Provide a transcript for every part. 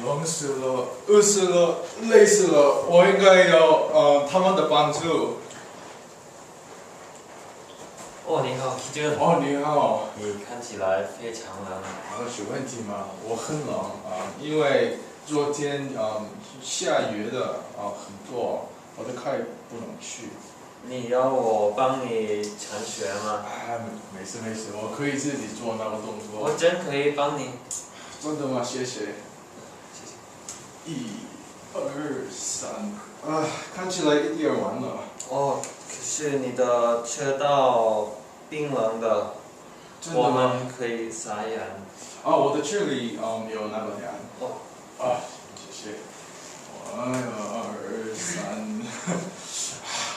冷死了，饿死了，累死了，我应该要他们的帮助。哦，你好，Kijun。哦，你好。你看起来非常冷。有问题吗？我很冷因为昨天下雨的很多，我的课不能去。你要我帮你铲雪吗？没事没事，我可以自己做那个动作。我真可以帮你。真的吗？谢谢。谢谢。1、2、3，看起来一点晚了。哦，可是你的车道冰冷的，我们可以撒盐。我的这里有那个盐。哦。谢谢。1、2、3，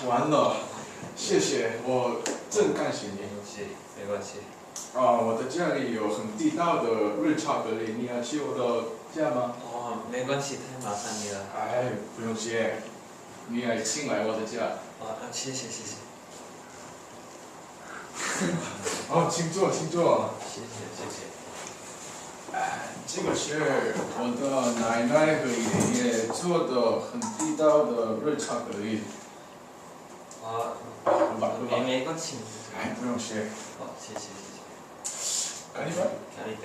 完了，谢谢，我真感谢你。没关系。我的家里有很地道的热巧克力，你要去我的家吗？没关系，太麻烦你了。不用谢，你也请来我的家。谢谢谢谢。请坐请坐。谢谢谢谢。这个是我的奶奶和爷爷做的很地道的热巧克力。没关系。不用谢。谢谢谢谢。干一杯。干一杯。